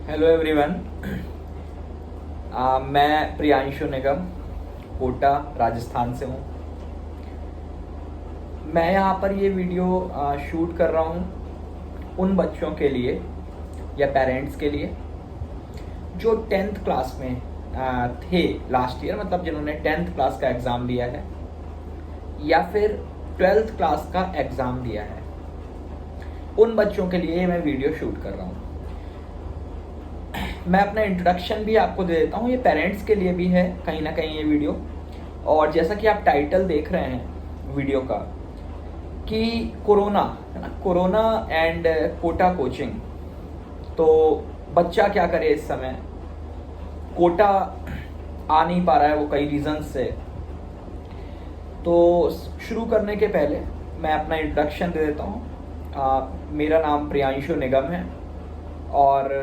Hello everyone. मैं प्रियांशु निगम कोटा राजस्थान से हूँ। मैं यहाँ पर ये वीडियो शूट कर रहा हूँ उन बच्चों के लिए या पेरेंट्स के लिए जो 10th क्लास में थे लास्ट ईयर, मतलब जिन्होंने 10th क्लास का एग्ज़ाम दिया है या फिर 12th क्लास का एग्ज़ाम दिया है। उन बच्चों के लिए मैं वीडियो शूट कर रहा हूँ। मैं अपना इंट्रोडक्शन भी आपको दे देता हूँ, ये पेरेंट्स के लिए भी है कहीं ना कहीं ये वीडियो। और जैसा कि आप टाइटल देख रहे हैं वीडियो का कि कोरोना है ना, कोरोना एंड कोटा कोचिंग। तो बच्चा क्या करे इस समय, कोटा आ नहीं पा रहा है वो कई रीजंस से। तो शुरू करने के पहले मैं अपना इंट्रोडक्शन दे देता हूँ। मेरा नाम प्रियांशु निगम है और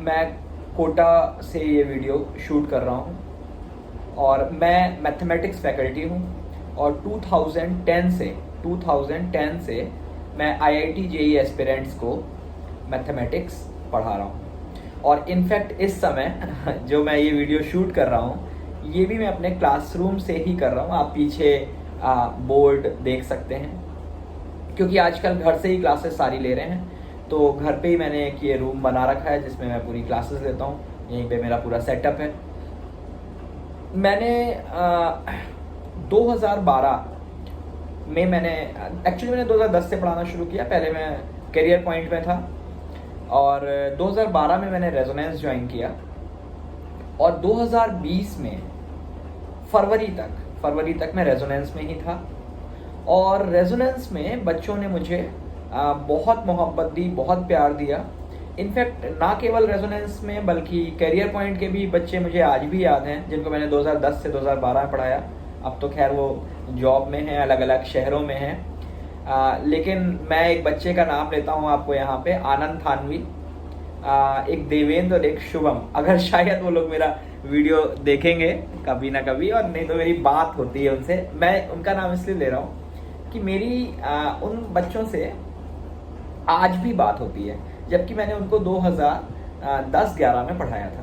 मैं कोटा से ये वीडियो शूट कर रहा हूँ और मैं मैथमेटिक्स फैकल्टी हूँ और 2010 से मैं IIT JEE एस्पिरेंट्स को मैथमेटिक्स पढ़ा रहा हूँ। और इनफैक्ट इस समय जो मैं ये वीडियो शूट कर रहा हूँ ये भी मैं अपने क्लासरूम से ही कर रहा हूँ। आप पीछे बोर्ड देख सकते हैं, क्योंकि आजकल घर से ही क्लासेस सारी ले रहे हैं। तो घर पे ही मैंने एक ये रूम बना रखा है जिसमें मैं पूरी क्लासेस लेता हूँ। यहीं पे मेरा पूरा सेटअप है। मैंने 2012 में मैंने 2010 से पढ़ाना शुरू किया। पहले मैं करियर पॉइंट में था और 2012 में मैंने रेजोनेंस ज्वाइन किया और 2020 में फरवरी तक मैं रेजोनेंस में ही था। और रेजोनेंस में बच्चों ने मुझे बहुत मोहब्बत दी, बहुत प्यार दिया। इनफैक्ट ना केवल रेजोनेंस में बल्कि करियर पॉइंट के भी बच्चे मुझे आज भी याद हैं, जिनको मैंने 2010 से 2012 में पढ़ाया। अब तो खैर वो जॉब में हैं, अलग अलग शहरों में हैं। लेकिन मैं एक बच्चे का नाम लेता हूँ आपको यहाँ पे, आनंद थानवी, एक देवेंद्र और एक शुभम। अगर शायद वो लोग मेरा वीडियो देखेंगे कभी ना कभी, और नहीं तो मेरी बात होती है उनसे। मैं उनका नाम इसलिए ले रहा हूँ कि मेरी उन बच्चों से आज भी बात होती है, जबकि मैंने उनको 2010-11 में पढ़ाया था।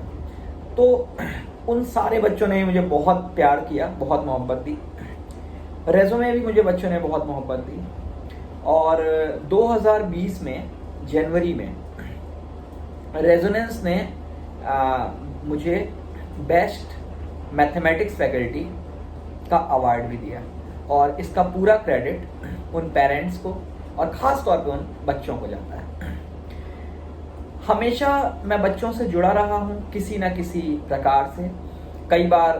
तो उन सारे बच्चों ने मुझे बहुत प्यार किया, बहुत मोहब्बत दी। रेज़ो में भी मुझे बच्चों ने बहुत मोहब्बत दी। और 2020 में जनवरी में रेजोनेंस ने मुझे बेस्ट मैथमेटिक्स फैकल्टी का अवार्ड भी दिया। और इसका पूरा क्रेडिट उन पेरेंट्स को और ख़ास तौर पे उन बच्चों को जाता है। हमेशा मैं बच्चों से जुड़ा रहा हूँ किसी ना किसी प्रकार से। कई बार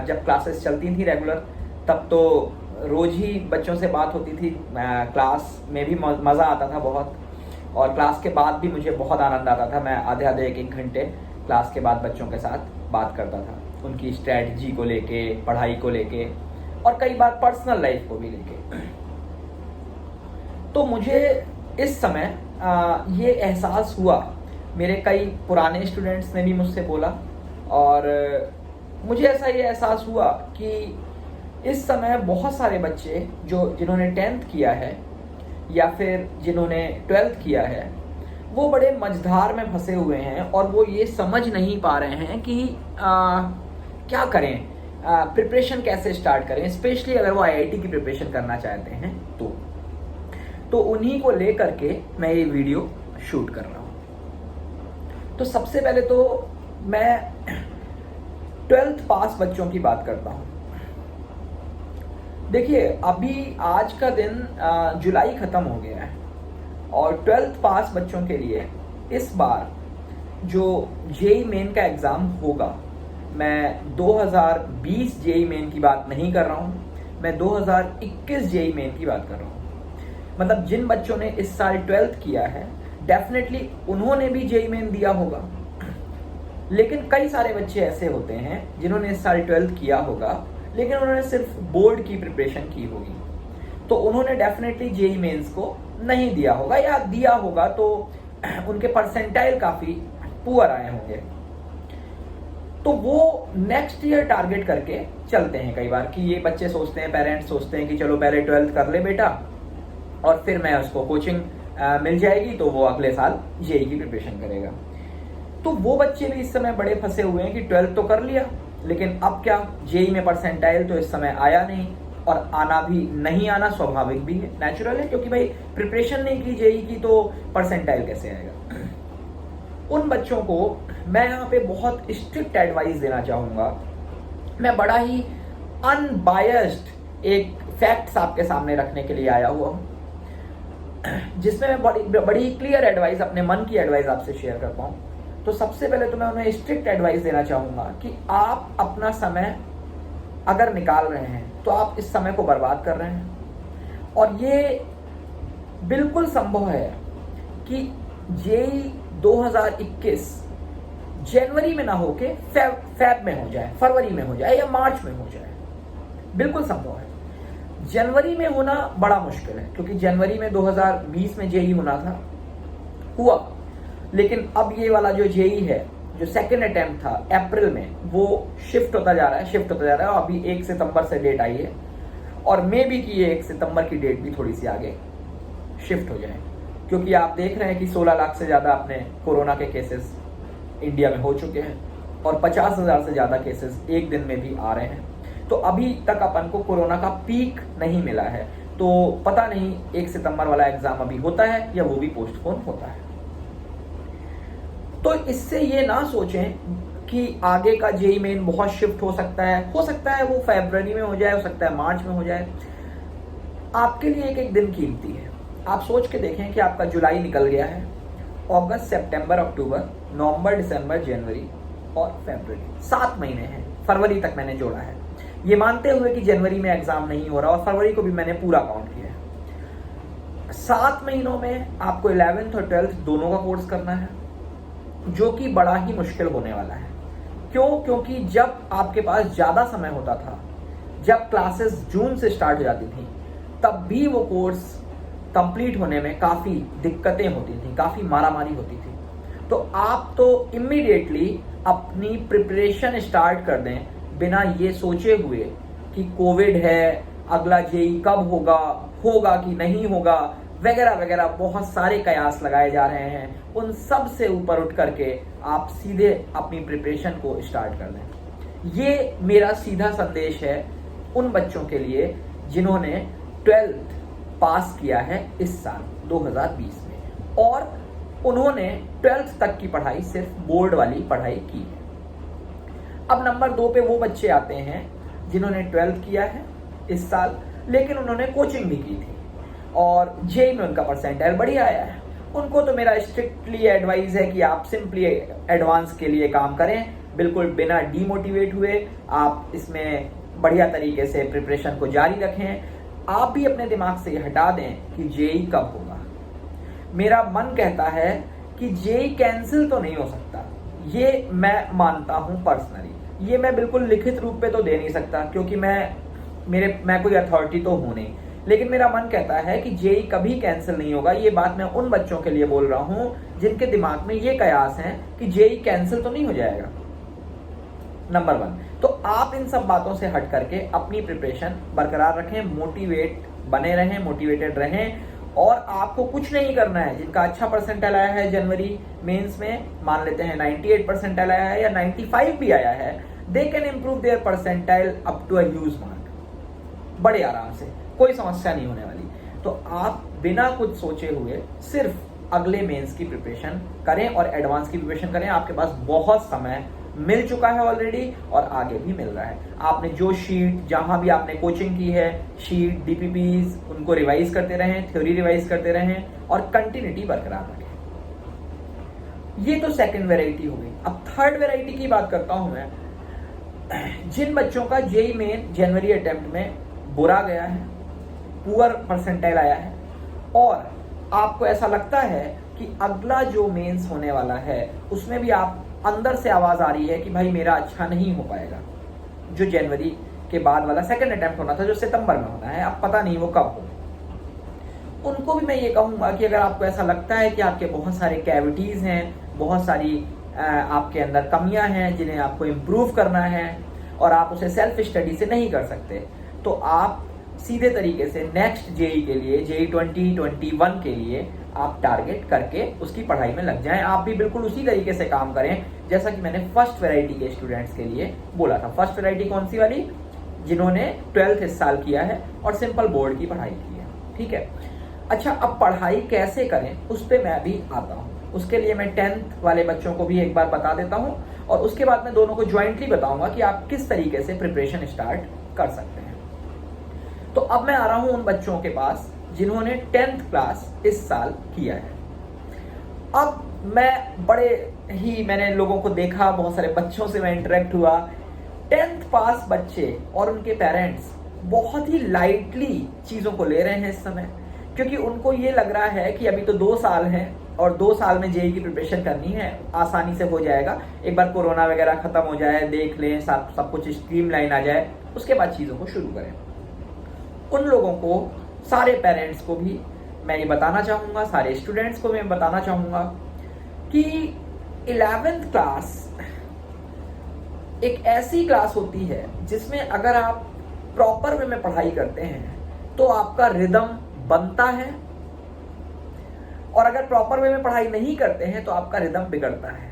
जब क्लासेस चलती थी रेगुलर, तब तो रोज़ ही बच्चों से बात होती थी। क्लास में भी मज़ा आता था बहुत, और क्लास के बाद भी मुझे बहुत आनंद आता था। मैं आधे 1-1 घंटे क्लास के बाद बच्चों के साथ बात करता था, उनकी स्ट्रैटेजी को लेके, पढ़ाई को लेके, और कई बार पर्सनल लाइफ को भी लेके। तो मुझे इस समय ये एहसास हुआ, मेरे कई पुराने स्टूडेंट्स ने भी मुझसे बोला, और मुझे ऐसा ये एहसास हुआ कि इस समय बहुत सारे बच्चे जिन्होंने 10th किया है या फिर जिन्होंने 12th किया है, वो बड़े मझधार में फंसे हुए हैं और वो ये समझ नहीं पा रहे हैं कि क्या करें, प्रिपरेशन कैसे स्टार्ट करें, स्पेशली अगर वो IIT की प्रिपरेशन करना चाहते हैं तो उन्हीं को लेकर के मैं ये वीडियो शूट कर रहा हूँ। तो सबसे पहले तो मैं 12th पास बच्चों की बात करता हूँ। देखिए, अभी आज का दिन जुलाई ख़त्म हो गया है और 12th पास बच्चों के लिए इस बार जो JEE मेन का एग्ज़ाम होगा, मैं 2020 JEE मेन की बात नहीं कर रहा हूँ, मैं 2021 JEE मेन की बात कर रहा हूँ। मतलब जिन बच्चों ने इस साल 12th किया है, डेफिनेटली उन्होंने भी JEE मेन दिया होगा। लेकिन कई सारे बच्चे ऐसे होते हैं जिन्होंने इस साल 12th किया होगा, लेकिन उन्होंने सिर्फ बोर्ड की प्रिपरेशन की होगी, तो उन्होंने डेफिनेटली JEE मेंस को नहीं दिया होगा, या दिया होगा तो उनके परसेंटाइल काफ़ी पुअर आए होंगे। तो वो नेक्स्ट ईयर टारगेट करके चलते हैं कई बार, कि ये बच्चे सोचते हैं, पेरेंट्स सोचते हैं कि चलो पहले 12th कर ले बेटा और फिर मैं उसको कोचिंग मिल जाएगी तो वो अगले साल जेई की प्रिपरेशन करेगा। तो वो बच्चे भी इस समय बड़े फंसे हुए हैं कि 12th तो कर लिया, लेकिन अब क्या, जेई में परसेंटाइल तो इस समय आया नहीं, और आना भी नहीं आना स्वाभाविक भी है, नेचुरल है, क्योंकि भाई प्रिपरेशन नहीं की जेई की तो परसेंटाइल कैसे आएगा। उन बच्चों को मैं यहाँ पे बहुत स्ट्रिक्ट एडवाइस देना चाहूँगा। मैं बड़ा ही अनबायस्ड एक फैक्ट्स आपके सामने रखने के लिए आया हुआ हूँ, जिसमें मैं बड़ी क्लियर एडवाइस, अपने मन की एडवाइस आपसे शेयर कर पाऊँ। तो सबसे पहले तो मैं उन्हें स्ट्रिक्ट एडवाइस देना चाहूँगा कि आप अपना समय अगर निकाल रहे हैं तो आप इस समय को बर्बाद कर रहे हैं। और ये बिल्कुल संभव है कि जेई 2021 जनवरी में ना होके फेब में हो जाए, फरवरी में हो जाए या मार्च में हो जाए, बिल्कुल संभव है। जनवरी में होना बड़ा मुश्किल है, क्योंकि जनवरी में 2020 में जेई होना था, हुआ, लेकिन अब ये वाला जो जेई है, जो सेकेंड अटेम्प्ट था अप्रैल में, वो शिफ्ट होता जा रहा है। अभी 1 सितंबर से डेट आई है, और मे बी कि ये 1 सितंबर की डेट भी थोड़ी सी आगे शिफ्ट हो जाए, क्योंकि आप देख रहे हैं कि 16 लाख से ज़्यादा अपने कोरोना के केसेस इंडिया में हो चुके हैं, और 50,000 से ज़्यादा केसेस एक दिन में भी आ रहे हैं। तो अभी तक अपन को कोरोना का पीक नहीं मिला है, तो पता नहीं 1 सितंबर वाला एग्जाम अभी होता है या वो भी पोस्टपोन होता है। तो इससे ये ना सोचें कि आगे का जेई मेन बहुत शिफ्ट हो सकता है वो फरवरी में हो जाए, हो सकता है मार्च में हो जाए। आपके लिए एक एक दिन कीमती है। आप सोच के देखें कि आपका जुलाई निकल गया है, अगस्त, सितंबर, अक्टूबर, नवंबर, दिसंबर, जनवरी और फरवरी, 7 महीने हैं। फरवरी तक मैंने जोड़ा है, ये मानते हुए कि जनवरी में एग्जाम नहीं हो रहा, और फरवरी को भी मैंने पूरा काउंट किया है। 7 महीनों में आपको 11th और 12th दोनों का कोर्स करना है, जो कि बड़ा ही मुश्किल होने वाला है। क्योंकि जब आपके पास ज्यादा समय होता था, जब क्लासेस जून से स्टार्ट हो जाती थी, तब भी वो कोर्स कंप्लीट होने में काफी दिक्कतें होती थी, काफी मारामारी होती थी। तो आप तो इमीडिएटली अपनी प्रिपरेशन स्टार्ट कर दें, बिना ये सोचे हुए कि कोविड है, अगला जेई कब होगा कि नहीं होगा, वगैरह वगैरह बहुत सारे कयास लगाए जा रहे हैं। उन सब से ऊपर उठ करके आप सीधे अपनी प्रिपरेशन को स्टार्ट कर दें। ये मेरा सीधा संदेश है उन बच्चों के लिए जिन्होंने 12th पास किया है इस साल 2020 में, और उन्होंने 12th तक की पढ़ाई सिर्फ बोर्ड वाली पढ़ाई की है। अब नंबर 2 पे वो बच्चे आते हैं जिन्होंने 12th किया है इस साल, लेकिन उन्होंने कोचिंग भी की थी और जेई में उनका परसेंटाइल बढ़िया आया है। उनको तो मेरा स्ट्रिक्टली एडवाइस है कि आप सिंपली एडवांस के लिए काम करें, बिल्कुल बिना डीमोटिवेट हुए आप इसमें बढ़िया तरीके से प्रिपरेशन को जारी रखें। आप भी अपने दिमाग से ये हटा दें कि जेई कब होगा। मेरा मन कहता है कि जेई कैंसिल तो नहीं हो सकता, ये मैं मानता हूं पर्सनली। ये मैं बिल्कुल लिखित रूप पे तो दे नहीं सकता, क्योंकि मैं कोई अथॉरिटी तो हूं नहीं, लेकिन मेरा मन कहता है कि जेई कभी कैंसिल नहीं होगा। ये बात मैं उन बच्चों के लिए बोल रहा हूं जिनके दिमाग में ये कयास है कि जेई कैंसिल तो नहीं हो जाएगा, नंबर 1। तो आप इन सब बातों से हट करके अपनी प्रिपरेशन बरकरार रखें, मोटिवेटेड रहें, और आपको कुछ नहीं करना है। जिनका अच्छा परसेंटाइल आया है जनवरी मेंस में, मान लेते हैं 98 परसेंटाइल आया है या 95 भी आया है, they can improve their percentile up to a huge mark बड़े आराम से, कोई समस्या नहीं होने वाली। तो आप बिना कुछ सोचे हुए सिर्फ अगले मेंस की प्रिपरेशन करें और एडवांस की प्रिपरेशन करें। आपके पास बहुत समय मिल चुका है ऑलरेडी और आगे भी मिल रहा है। आपने जो शीट, जहां भी आपने कोचिंग की है, शीट, डीपीपीज, उनको रिवाइज करते रहें, थ्योरी रिवाइज करते रहें और कंटिन्यूटी बरकरार रखें। ये तो सेकंड वैरायटी हो गई। अब थर्ड वैरायटी की बात करता हूं मैं। जिन बच्चों का जेई मेन जनवरी अटेम्प्ट में बुरा गया है, पुअर परसेंटाइल आया है, और आपको ऐसा लगता है कि अगला जो मेंस होने वाला है उसमें भी आप अंदर से आवाज आ रही है कि भाई मेरा अच्छा नहीं हो पाएगा, जो जनवरी के बाद वाला सेकंड अटेम्प्ट होना था, जो सितंबर में होना है, अब पता नहीं वो कब हो। उनको भी मैं ये कहूंगा कि अगर आपको ऐसा लगता है कि आपके बहुत सारे कैविटीज हैं, बहुत सारी आपके अंदर कमियां हैं जिन्हें आपको इम्प्रूव करना है और आप उसे सेल्फ स्टडी से नहीं कर सकते, तो आप सीधे तरीके से नेक्स्ट जेई के लिए, जेई 2021 के लिए आप टारगेट करके उसकी पढ़ाई में लग जाएं। आप भी बिल्कुल उसी तरीके से काम करें जैसा कि मैंने फर्स्ट वैरायटी के स्टूडेंट्स के लिए बोला था। फर्स्ट वैरायटी कौन सी वाली? जिन्होंने 12th इस साल किया है और सिंपल बोर्ड की पढ़ाई की है, ठीक है। अच्छा, अब पढ़ाई कैसे करें उस पर मैं अभी आता हूँ। उसके लिए मैं 10th वाले बच्चों को भी एक बार बता देता हूँ और उसके बाद मैं दोनों को ज्वाइंटली बताऊंगा कि आप किस तरीके से प्रिपरेशन स्टार्ट कर सकते हैं। तो अब मैं आ रहा हूं उन बच्चों के पास जिन्होंने 10th क्लास इस साल किया है। अब मैंने लोगों को देखा, बहुत सारे बच्चों से मैं इंटरेक्ट हुआ। 10th पास बच्चे और उनके पेरेंट्स बहुत ही लाइटली चीज़ों को ले रहे हैं इस समय, क्योंकि उनको ये लग रहा है कि अभी तो 2 साल हैं और 2 साल में जेई की प्रिपरेशन करनी है, आसानी से हो जाएगा। एक बार कोरोना वगैरह खत्म हो जाए, देख लें, सब कुछ स्ट्रीमलाइन आ जाए, उसके बाद चीज़ों को शुरू करें। उन लोगों को, सारे पेरेंट्स को भी मैं ये बताना चाहूँगा, सारे स्टूडेंट्स को मैं बताना चाहूँगा कि 11th क्लास एक ऐसी क्लास होती है जिसमें अगर आप प्रॉपर वे में पढ़ाई करते हैं तो आपका रिदम बनता है, और अगर प्रॉपर वे में पढ़ाई नहीं करते हैं तो आपका रिदम बिगड़ता है।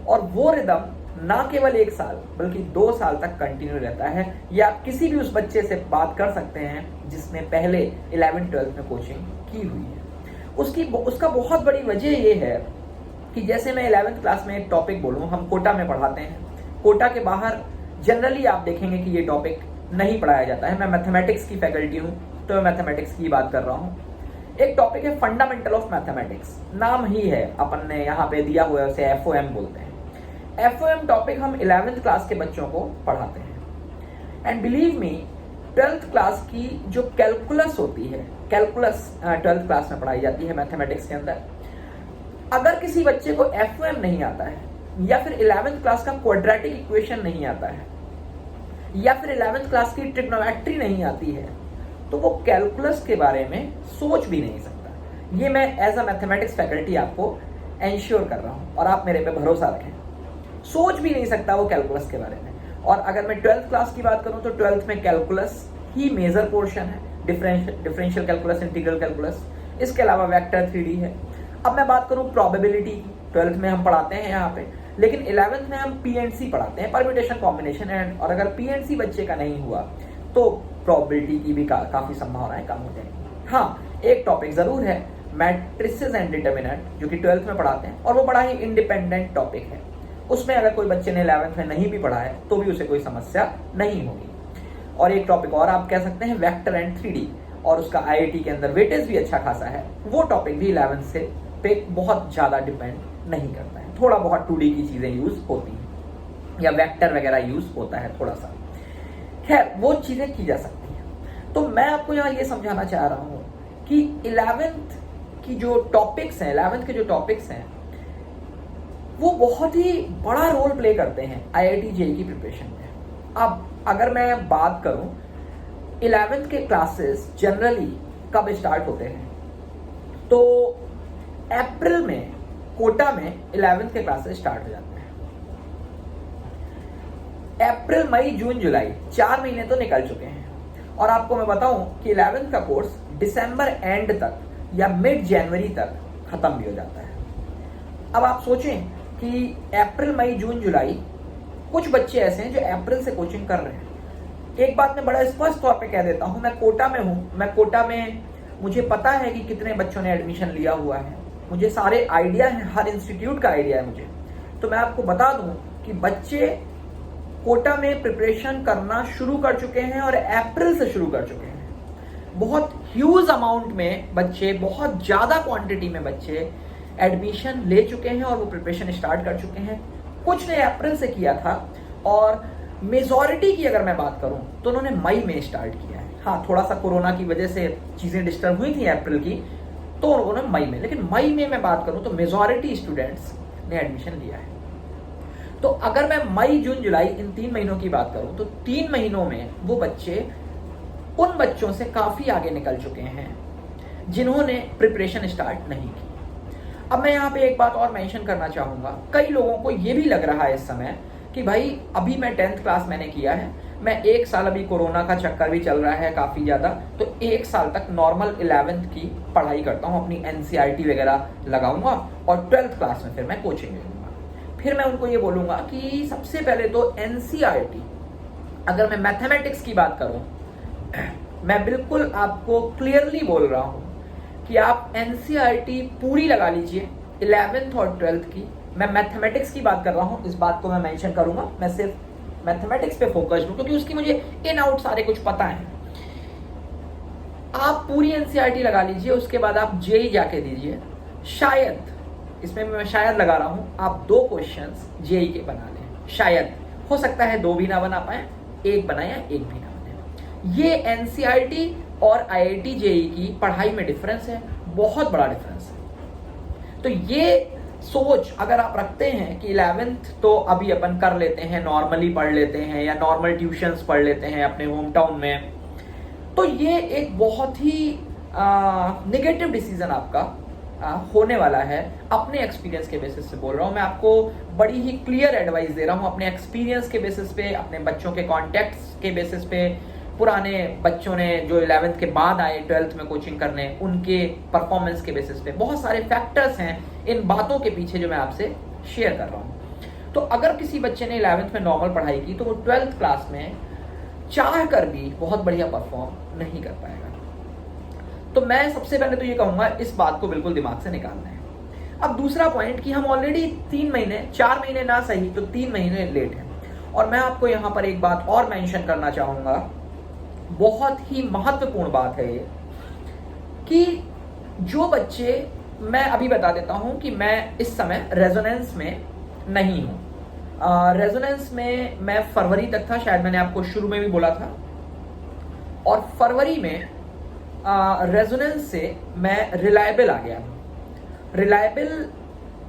और वो रिदम ना केवल 1 साल बल्कि 2 साल तक कंटिन्यू रहता है। या आप किसी भी उस बच्चे से बात कर सकते हैं जिसने पहले 11th-12th में कोचिंग की हुई है। उसका बहुत बड़ी वजह ये है कि जैसे मैं 11th क्लास में एक टॉपिक बोलूँ, हम कोटा में पढ़ाते हैं। कोटा के बाहर जनरली आप देखेंगे कि ये टॉपिक नहीं पढ़ाया जाता है। मैं मैथमेटिक्स की फैकल्टी हूँ तो मैं मैथमेटिक्स की बात कर रहा हूँ। एक टॉपिक है फंडामेंटल ऑफ मैथमेटिक्स, नाम ही है, अपन ने यहाँ पे दिया हुआ है, उसे FOM बोलते हैं। FOM टॉपिक हम 11th क्लास के बच्चों को पढ़ाते हैं। And believe me, 12th class की जो कैलकुलस होती है, कैलकुलस 12th क्लास में पढ़ाई जाती है मैथमेटिक्स के अंदर। अगर किसी बच्चे को FOM नहीं आता है, या फिर 11th क्लास का क्वाड्रेटिक इक्वेशन नहीं आता है, या फिर 11th क्लास की ट्रिग्नोमेट्री नहीं आती है, तो वो कैलकुलस के बारे में सोच भी नहीं सकता। ये मैं एज अ मैथमेटिक्स फैकल्टी आपको एंश्योर कर रहा हूँ और आप मेरे पे भरोसा रखें। सोच भी नहीं सकता वो कैलकुलस के बारे में। और अगर मैं 12th क्लास की बात करूँ तो 12th में कैलकुलस ही मेजर पोर्शन है, डिफरेंशियल कैलकुलस, इंटीग्रल कैलकुलस, इसके अलावा वेक्टर 3D है। अब मैं बात करूँ प्रोबेबिलिटी की, 12th में हम पढ़ाते हैं यहाँ पे, लेकिन 11th में हम PNC पढ़ाते हैं, परम्यूटेशन कॉम्बिनेशन एंड। और अगर PNC बच्चे का नहीं हुआ तो प्रोबेबिलिटी की भी काफी संभावनाएं कम हो जाएंगी। हाँ, एक टॉपिक जरूर है, मैट्रिसेस एंड डिटर्मिनेंट, जो कि 12th में पढ़ाते हैं और वो बड़ा ही इंडिपेंडेंट टॉपिक है। उसमें अगर कोई बच्चे ने 11th में नहीं भी पढ़ा है तो भी उसे कोई समस्या नहीं होगी। और एक टॉपिक और आप कह सकते हैं वेक्टर एंड 3D, और उसका IIT के अंदर वेटेज भी अच्छा खासा है। वो टॉपिक भी 11th से पे बहुत ज्यादा डिपेंड नहीं करता है, थोड़ा बहुत 2D की चीजें यूज होती हैं या वेक्टर वगैरह यूज होता है थोड़ा सा। खैर, वो चीजें की जा सकती हैं। तो मैं आपको यहाँ ये समझाना चाह रहा हूँ कि 11th की जो टॉपिक्स हैं, 11th के जो टॉपिक्स हैं, वो बहुत ही बड़ा रोल प्ले करते हैं IIT JEE की प्रिपरेशन में। अब अगर मैं बात करूँ 11th के क्लासेस जनरली कब स्टार्ट होते हैं, तो अप्रैल में कोटा में 11th के क्लासेस स्टार्ट हो जाते हैं। अप्रैल, मई, जून, जुलाई 4 महीने तो निकल चुके हैं। और आपको मैं बताऊं कि 11th का कोर्स दिसंबर एंड तक या मिड जनवरी तक खत्म भी हो जाता है। अब आप सोचें कि अप्रैल, मई, जून, जुलाई, कुछ बच्चे ऐसे हैं जो अप्रैल से कोचिंग कर रहे हैं। एक बात मैं बड़ा स्पष्ट तौर पे कह देता हूं, मैं कोटा में हूं, मैं कोटा में, मुझे पता है कि कितने बच्चों ने एडमिशन लिया हुआ है, मुझे सारे आइडिया हैं, हर इंस्टीट्यूट का आइडिया है मुझे। तो मैं आपको बता दूं कि बच्चे कोटा में प्रिपरेशन करना शुरू कर चुके हैं और अप्रैल से शुरू कर चुके हैं। बहुत ह्यूज अमाउंट में बच्चे, बहुत ज्यादा क्वांटिटी में बच्चे एडमिशन ले चुके हैं और वो प्रिपरेशन स्टार्ट कर चुके हैं। कुछ ने अप्रैल से किया था और मेजॉरिटी की अगर मैं बात करूं तो उन्होंने मई में स्टार्ट किया है। हाँ, थोड़ा सा कोरोना की वजह से चीजें डिस्टर्ब हुई थी अप्रैल की, तो उन्होंने मई में, लेकिन मई में मैं बात करूं तो मेजॉरिटी स्टूडेंट्स ने एडमिशन लिया है। तो अगर मैं मई, जून, जुलाई इन 3 महीनों की बात करूं तो 3 महीनों में वो बच्चे उन बच्चों से काफी आगे निकल चुके हैं जिन्होंने प्रिपरेशन स्टार्ट नहीं की। अब मैं यहाँ पे एक बात और मेंशन करना चाहूंगा, कई लोगों को ये भी लग रहा है इस समय कि भाई अभी मैं 10th क्लास मैंने किया है, मैं 1 साल, अभी कोरोना का चक्कर भी चल रहा है काफ़ी ज़्यादा, तो 1 साल तक नॉर्मल 11th की पढ़ाई करता हूँ, अपनी NCERT वगैरह लगाऊंगा और 12th क्लास में फिर मैं कोचिंग लूँगा। फिर मैं उनको ये बोलूँगा कि सबसे पहले तो NCERT, अगर मैं मैथमेटिक्स की बात करूँ, मैं बिल्कुल आपको क्लियरली बोल रहा हूँ कि आप NCERT पूरी लगा लीजिए 11th और 12th की। मैं मैथमेटिक्स की बात कर रहा हूँ, इस बात को मैं मेंशन करूँगा, मैं सिर्फ मैथमेटिक्स पे फोकस हूँ क्योंकि उसकी मुझे इन आउट सारे कुछ पता है। आप पूरी NCERT लगा लीजिए, उसके बाद आप JEE जाके दीजिए। शायद, इसमें मैं शायद लगा रहा हूँ, आप 2 क्वेश्चंस JEE के बना लें। शायद हो सकता है 2 भी ना बना पाए, 1 बनाए या 1 भी ना बने। ये NCERT और IIT JEE की पढ़ाई में डिफरेंस है, बहुत बड़ा डिफरेंस है। तो ये सोच अगर आप रखते हैं कि 11th तो अभी अपन कर लेते हैं, नॉर्मली पढ़ लेते हैं या नॉर्मल ट्यूशंस पढ़ लेते हैं अपने होम टाउन में, तो ये एक बहुत ही नेगेटिव डिसीजन आपका होने वाला है। अपने एक्सपीरियंस के बेसिस से बोल रहा हूँ, मैं आपको बड़ी ही क्लियर एडवाइस दे रहा हूँ अपने एक्सपीरियंस के बेसिस पे, अपने बच्चों के कॉन्टेक्ट्स के बेसिस पे, पुराने बच्चों ने जो 11th के बाद आए 12th में कोचिंग करने, उनके परफॉर्मेंस के बेसिस पे। बहुत सारे फैक्टर्स हैं इन बातों के पीछे जो मैं आपसे शेयर कर रहा हूँ। तो अगर किसी बच्चे ने 11th में नॉर्मल पढ़ाई की तो वो 12th क्लास में चाह कर भी बहुत बढ़िया परफॉर्म नहीं कर पाएगा। तो मैं सबसे पहले तो ये कहूँगा, इस बात को बिल्कुल दिमाग से निकालना है। अब दूसरा पॉइंट कि हम ऑलरेडी 3 महीने, 4 महीने ना सही तो 3 महीने लेट हैं। और मैं आपको यहाँ पर एक बात और मेंशन करना चाहूँगा, बहुत ही महत्वपूर्ण बात है ये, कि जो बच्चे, मैं अभी बता देता हूँ कि मैं इस समय रेजोनेंस में नहीं हूँ। रेजोनेंस में मैं फरवरी तक था, शायद मैंने आपको शुरू में भी बोला था, और फरवरी में रेजोनेंस से मैं रिलायबल आ गया। रिलायबल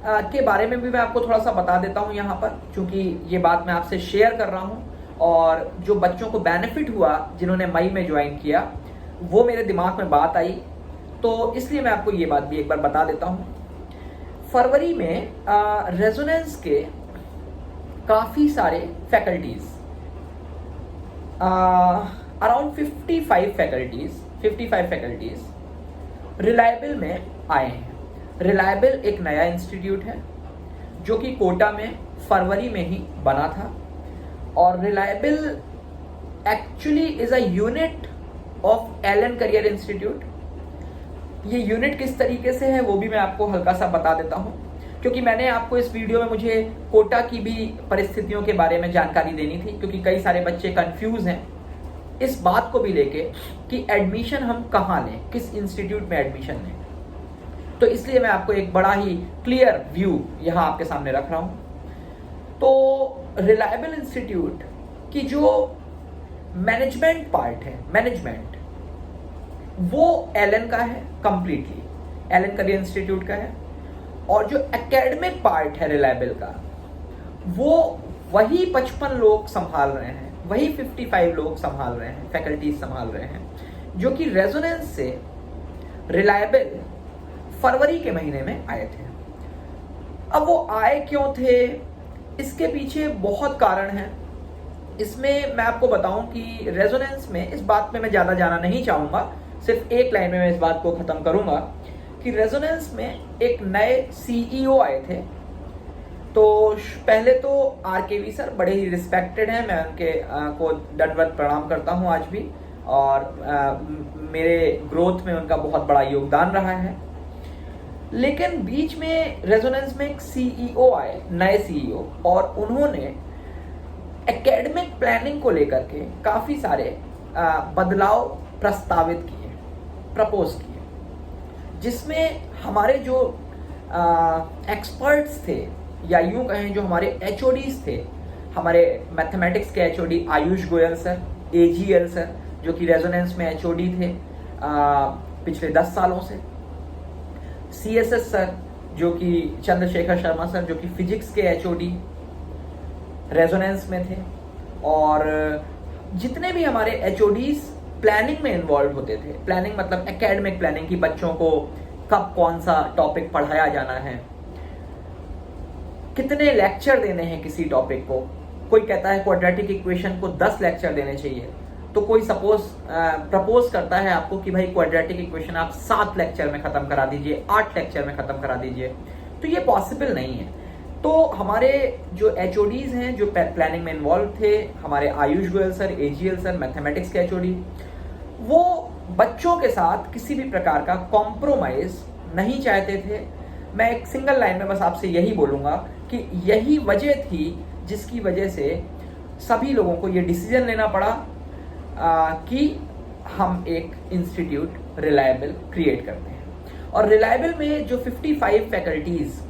के बारे में भी मैं आपको थोड़ा सा बता देता हूँ यहाँ पर, क्योंकि ये बात मैं आपसे शेयर कर रहा हूँ और जो बच्चों को बेनिफिट हुआ जिन्होंने मई में ज्वाइन किया, वो मेरे दिमाग में बात आई, तो इसलिए मैं आपको ये बात भी एक बार बता देता हूँ। फरवरी में रेजोनेंस के काफ़ी सारे फैकल्टीज, अराउंड 55 फैकल्टीज रिलायबल में आए हैं। रिलायबल एक नया इंस्टीट्यूट है जो कि कोटा में फरवरी में ही बना था, और reliable actually is a unit of Allen Career Institute. ये यूनिट किस तरीके से है वो भी मैं आपको हल्का सा बता देता हूँ, क्योंकि मैंने आपको इस वीडियो में मुझे कोटा की भी परिस्थितियों के बारे में जानकारी देनी थी, क्योंकि कई सारे बच्चे कंफ्यूज हैं इस बात को भी लेके कि एडमिशन हम कहाँ लें, किस इंस्टीट्यूट में एडमिशन लें। तो इसलिए मैं आपको एक बड़ा ही क्लियर व्यू यहाँ आपके सामने रख रहा हूँ। तो रिलायबल इंस्टीट्यूट की जो मैनेजमेंट पार्ट है, मैनेजमेंट, वो एलन का है, कंप्लीटली एलन करियर इंस्टीट्यूट का है, और जो एकेडमिक पार्ट है रिलायबल का, वो वही 55 लोग संभाल रहे हैं, वही 55 लोग संभाल रहे हैं, फैकल्टीज संभाल रहे हैं, जो कि रेजोनेंस से रिलायबल फरवरी के महीने में आए थे। अब वो आए क्यों थे, इसके पीछे बहुत कारण हैं। इसमें मैं आपको बताऊं कि रेजोनेंस में, इस बात में मैं ज़्यादा जाना नहीं चाहूँगा, सिर्फ एक लाइन में मैं इस बात को ख़त्म करूँगा कि रेजोनेंस में एक नए CEO आए थे। तो पहले तो RKV सर बड़े ही रिस्पेक्टेड हैं, मैं उनके को दंडवत प्रणाम करता हूँ आज भी, और मेरे ग्रोथ में उनका बहुत बड़ा योगदान रहा है। लेकिन बीच में रेजोनेंस में एक CEO आए, नए CEO, और उन्होंने एकेडमिक प्लानिंग को लेकर के काफ़ी सारे बदलाव प्रस्तावित किए, प्रपोज किए, जिसमें हमारे जो एक्सपर्ट्स थे, या यूँ कहें जो हमारे HODs थे, हमारे मैथमेटिक्स के HOD Ayush Goyal sir, AGL sir, जो कि रेजोनेंस में HOD थे पिछले 10 सालों से, CSS सर जो कि चंद्रशेखर शर्मा सर, जो कि फिजिक्स के HOD रेजोनेंस में थे, और जितने भी हमारे HODs प्लानिंग में इन्वॉल्व होते थे, प्लानिंग मतलब एकेडमिक प्लानिंग, कि बच्चों को कब कौन सा टॉपिक पढ़ाया जाना है, कितने लेक्चर देने हैं किसी टॉपिक को, कोई कहता है क्वाड्रेटिक इक्वेशन को 10 लेक्चर देने चाहिए, तो कोई सपोज प्रपोज करता है आपको कि भाई क्वाड्रेटिक इक्वेशन आप 7 लेक्चर में खत्म करा दीजिए, 8 लेक्चर में खत्म करा दीजिए, तो ये पॉसिबल नहीं है। तो हमारे जो HODs हैं जो प्लानिंग में इन्वॉल्व थे, हमारे Ayush Goyal sir, AGL sir, mathematics के HOD, वो बच्चों के साथ किसी भी प्रकार का कॉम्प्रोमाइज नहीं चाहते थे। मैं एक सिंगल लाइन में बस आपसे यही बोलूँगा कि यही वजह थी जिसकी वजह से सभी लोगों को ये डिसीजन लेना पड़ा कि हम एक इंस्टीट्यूट रिलायबल क्रिएट करते हैं। और रिलायबल में जो 55 फैकल्टीज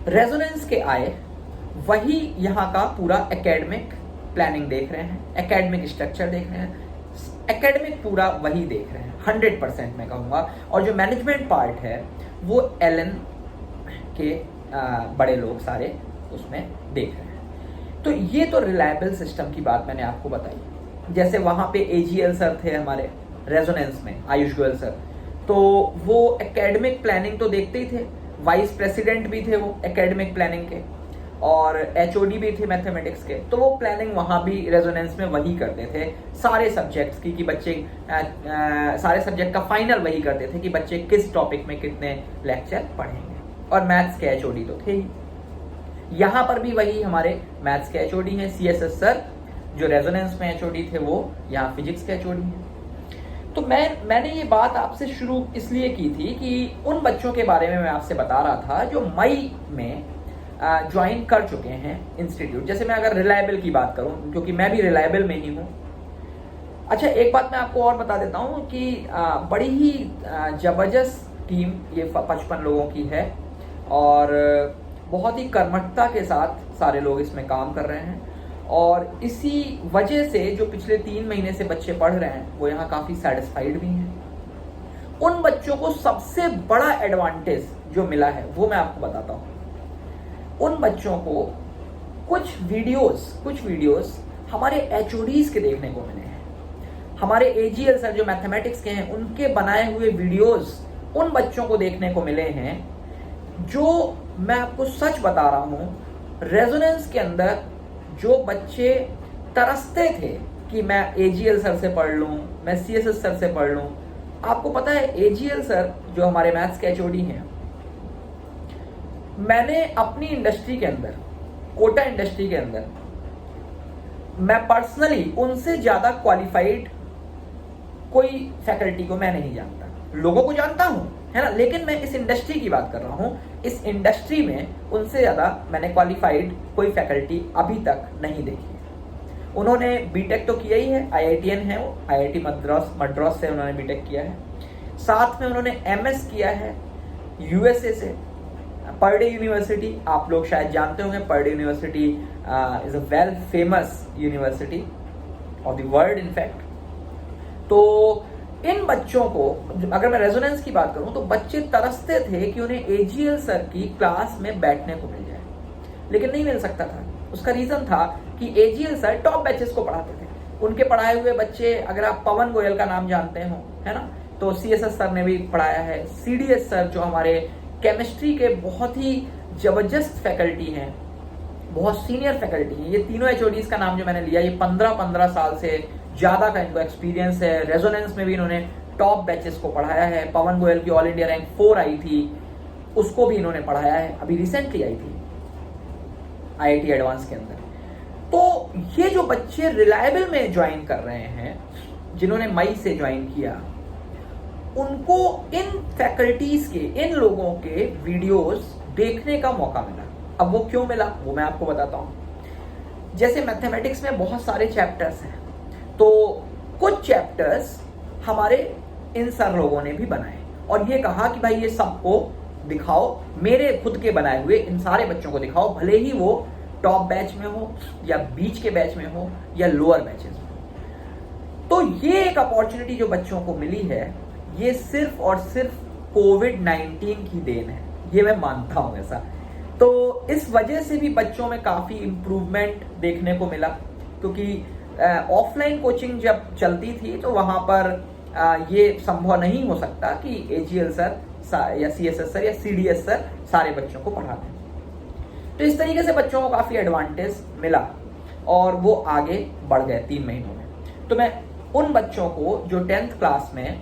रेजोनेंस के आए, वही यहाँ का पूरा एकेडमिक प्लानिंग देख रहे हैं, एकेडमिक स्ट्रक्चर देख रहे हैं, एकेडमिक पूरा वही देख रहे हैं 100% मैं कहूँगा। और जो मैनेजमेंट पार्ट है वो LN के बड़े लोग सारे उसमें देख रहे हैं। तो ये तो रिलायबल सिस्टम की बात मैंने आपको बताई। जैसे वहाँ पे AGL सर थे हमारे रेजोनेंस में, आयुष गोयल सर, तो वो एकेडमिक प्लानिंग तो देखते ही थे, वाइस प्रेसिडेंट भी थे वो एकेडमिक प्लानिंग के, और HOD भी थे मैथमेटिक्स के। तो वो प्लानिंग वहाँ भी रेजोनेंस में वही करते थे सारे सब्जेक्ट्स की, कि बच्चे सारे सब्जेक्ट का फाइनल वही करते थे कि बच्चे किस टॉपिक में कितने लेक्चर पढ़ेंगे। और मैथ्स के HOD तो थे ही, यहाँ पर भी वही हमारे मैथ्स के HOD हैं। CSS सर जो रेजोनेंस में HOD थे वो यहाँ फिजिक्स के HOD हैं। तो मैंने ये बात आपसे शुरू इसलिए की थी कि उन बच्चों के बारे में मैं आपसे बता रहा था जो मई में ज्वाइन कर चुके हैं इंस्टीट्यूट। जैसे मैं अगर रिलायबल की बात करूं, क्योंकि मैं भी रिलायबल में ही हूं। अच्छा, एक बात मैं आपको और बता देता हूं कि बड़ी ही जबरदस्त टीम ये 55 लोगों की है, और बहुत ही कर्मठता के साथ सारे लोग इसमें काम कर रहे हैं। और इसी वजह से जो पिछले 3 महीने से बच्चे पढ़ रहे हैं वो यहाँ काफ़ी सेटिस्फाइड भी हैं। उन बच्चों को सबसे बड़ा एडवांटेज जो मिला है वो मैं आपको बताता हूँ। उन बच्चों को कुछ वीडियोस हमारे HODs के देखने को मिले हैं। हमारे AGL सर जो मैथमेटिक्स के हैं उनके बनाए हुए वीडियोस उन बच्चों को देखने को मिले हैं, जो मैं आपको सच बता रहा हूँ, रेजोनेंस के अंदर जो बच्चे तरसते थे कि मैं AGL सर से पढ़ लूँ, मैं CSS सर से पढ़ लूँ। आपको पता है AGL सर जो हमारे मैथ्स के HOD हैं, मैंने अपनी इंडस्ट्री के अंदर, कोटा इंडस्ट्री के अंदर, मैं पर्सनली उनसे ज़्यादा क्वालिफाइड कोई फैकल्टी को मैं नहीं जानता। लोगों को जानता हूँ, है ना, लेकिन मैं इस इंडस्ट्री की बात कर रहा हूँ। इस इंडस्ट्री में उनसे ज़्यादा मैंने क्वालिफाइड कोई फैकल्टी अभी तक नहीं देखी। उन्होंने BTech तो किया ही है, IITian है वो, IIT मद्रास से उन्होंने BTech किया है। साथ में उन्होंने MS किया है USA से, पर्डे यूनिवर्सिटी। आप लोग शायद जानते होंगे, Purdue university is a well famous university of the world in fact. तो इन बच्चों को, अगर मैं रेजोनेंस की बात करूं, तो बच्चे तरसते थे कि उन्हें AGL सर की क्लास में बैठने को मिल जाए, लेकिन नहीं मिल सकता था। उसका रीजन था कि AGL सर टॉप बैचेस को पढ़ाते थे। उनके पढ़ाए हुए बच्चे, अगर आप पवन गोयल का नाम जानते हो, है ना, तो CSS सर ने भी पढ़ाया है। CDS सर जो हमारे केमिस्ट्री के बहुत ही जबरदस्त फैकल्टी हैं, बहुत सीनियर फैकल्टी हैं। ये तीनों HODs का नाम जो मैंने लिया, ये 15 साल से ज़्यादा का इनको एक्सपीरियंस है। रेजोनेंस में भी इन्होंने टॉप बैचेस को पढ़ाया है। पवन गोयल की ऑल इंडिया रैंक 4 आई थी, उसको भी इन्होंने पढ़ाया है, अभी रिसेंटली आई थी IIT एडवांस के अंदर। तो ये जो बच्चे रिलायबल में ज्वाइन कर रहे हैं, जिन्होंने मई से ज्वाइन किया, उनको इन फैकल्टीज के, इन लोगों के वीडियोस देखने का मौका मिला। अब वो क्यों मिला वो मैं आपको बताता हूँ। जैसे मैथमेटिक्स में बहुत सारे चैप्टर्स हैं, तो कुछ चैप्टर्स हमारे इन सर लोगों ने भी बनाए और ये कहा कि भाई ये सबको दिखाओ, मेरे खुद के बनाए हुए इन सारे बच्चों को दिखाओ, भले ही वो टॉप बैच में हो या बीच के बैच में हो या लोअर बैचेस में हो। तो ये एक अपॉर्चुनिटी जो बच्चों को मिली है, ये सिर्फ और सिर्फ कोविड-19 की देन है, ये मैं मानता हूं ऐसा। तो इस वजह से भी बच्चों में काफ़ी इम्प्रूवमेंट देखने को मिला, क्योंकि ऑफलाइन कोचिंग जब चलती थी तो वहाँ पर ये संभव नहीं हो सकता कि AGL सर या CSS सर या CDS सर सारे बच्चों को पढ़ाते हैं। तो इस तरीके से बच्चों को काफ़ी एडवांटेज मिला और वो आगे बढ़ गए 3 महीनों में। तो मैं उन बच्चों को जो 10th क्लास में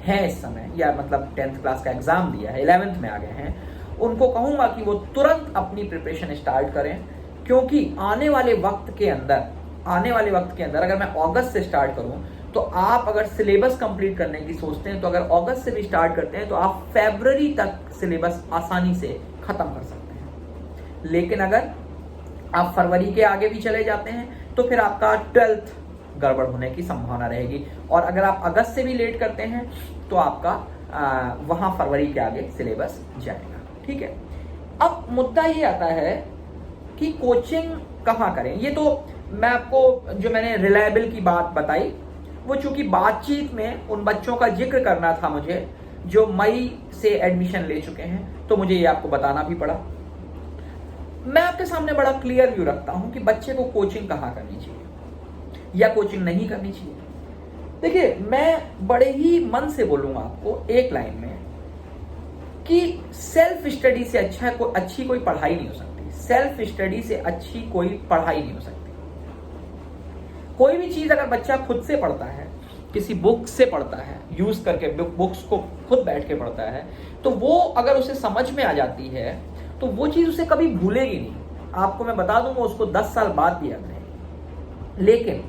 हैं इस समय, या मतलब 10th क्लास का एग्जाम दिया है, 11th में आ गए हैं, उनको कहूंगा कि वो तुरंत अपनी प्रिपरेशन स्टार्ट करें, क्योंकि आने वाले वक्त के अंदर अगर मैं अगस्त से स्टार्ट करूं तो आप अगर सिलेबस कंप्लीट करने की सोचते हैं तो अगर अगस्त से भी स्टार्ट करते हैं तो आप फरवरी तक सिलेबस आसानी से खत्म कर सकते हैं। लेकिन अगर आप फरवरी के आगे भी चले जाते हैं तो फिर आपका 12th गड़बड़ होने की संभावना रहेगी, और अगर आप अगस्त से भी लेट करते हैं तो आपका वहां फरवरी के आगे सिलेबस जाएगा। ठीक है, अब मुद्दा ये आता है कि कोचिंग कहाँ करें। ये तो मैं आपको जो मैंने रिलायबल की बात बताई, वो चूंकि बातचीत में उन बच्चों का जिक्र करना था मुझे जो मई से एडमिशन ले चुके हैं, तो मुझे ये आपको बताना भी पड़ा। मैं आपके सामने बड़ा क्लियर व्यू रखता हूं कि बच्चे को कोचिंग कहाँ करनी चाहिए या कोचिंग नहीं करनी चाहिए। देखिए, मैं बड़े ही मन से बोलूंगा आपको एक लाइन में कि सेल्फ स्टडी से अच्छी कोई पढ़ाई नहीं हो सकती। सेल्फ स्टडी से अच्छी कोई पढ़ाई नहीं हो सकती। कोई भी चीज अगर बच्चा खुद से पढ़ता है, किसी बुक से पढ़ता है, यूज करके बुक्स को खुद बैठ के पढ़ता है, तो वो अगर उसे समझ में आ जाती है तो वो चीज उसे कभी भूलेगी नहीं। आपको मैं बता दूंगा, उसको 10 साल बाद भी याद रहेगी। लेकिन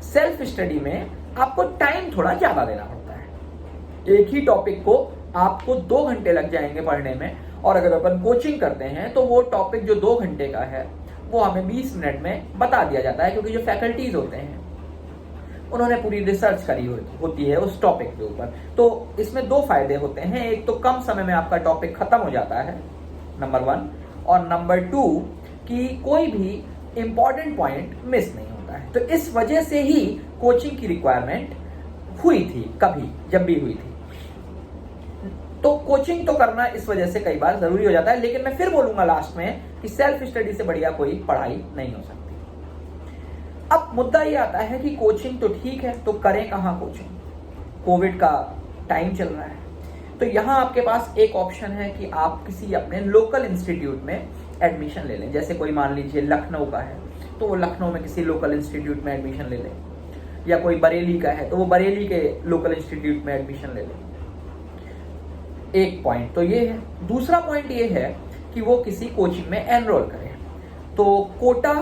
सेल्फ स्टडी में आपको टाइम थोड़ा ज्यादा देना पड़ता है। एक ही टॉपिक को आपको 2 घंटे लग जाएंगे पढ़ने में, और अगर अपन कोचिंग करते हैं तो वो टॉपिक जो 2 घंटे का है वो हमें 20 मिनट में बता दिया जाता है, क्योंकि जो फैकल्टीज होते हैं उन्होंने पूरी रिसर्च करी होती है उस टॉपिक के ऊपर। तो इसमें 2 फायदे होते हैं। एक तो कम समय में आपका टॉपिक खत्म हो जाता है, नंबर 1, और नंबर 2 कि कोई भी इंपॉर्टेंट पॉइंट मिस नहीं होता है। तो इस वजह से ही कोचिंग की रिक्वायरमेंट हुई थी, कभी जब भी हुई थी। तो कोचिंग तो करना इस वजह से कई बार जरूरी हो जाता है। लेकिन मैं फिर बोलूंगा लास्ट में कि सेल्फ स्टडी से बढ़िया कोई पढ़ाई नहीं हो सकती। अब मुद्दा ये आता है कि कोचिंग तो ठीक है, तो करें कहाँ कोचिंग? कोविड का टाइम चल रहा है, तो यहाँ आपके पास एक ऑप्शन है कि आप किसी अपने लोकल इंस्टीट्यूट में एडमिशन ले लें। जैसे कोई मान लीजिए लखनऊ का है तो वो लखनऊ में किसी लोकल इंस्टीट्यूट में एडमिशन ले लें, या कोई बरेली का है तो वो बरेली के लोकल इंस्टीट्यूट में एडमिशन ले लें। एक पॉइंट तो ये है। दूसरा पॉइंट ये है कि वो किसी कोचिंग में एनरोल करें, तो कोटा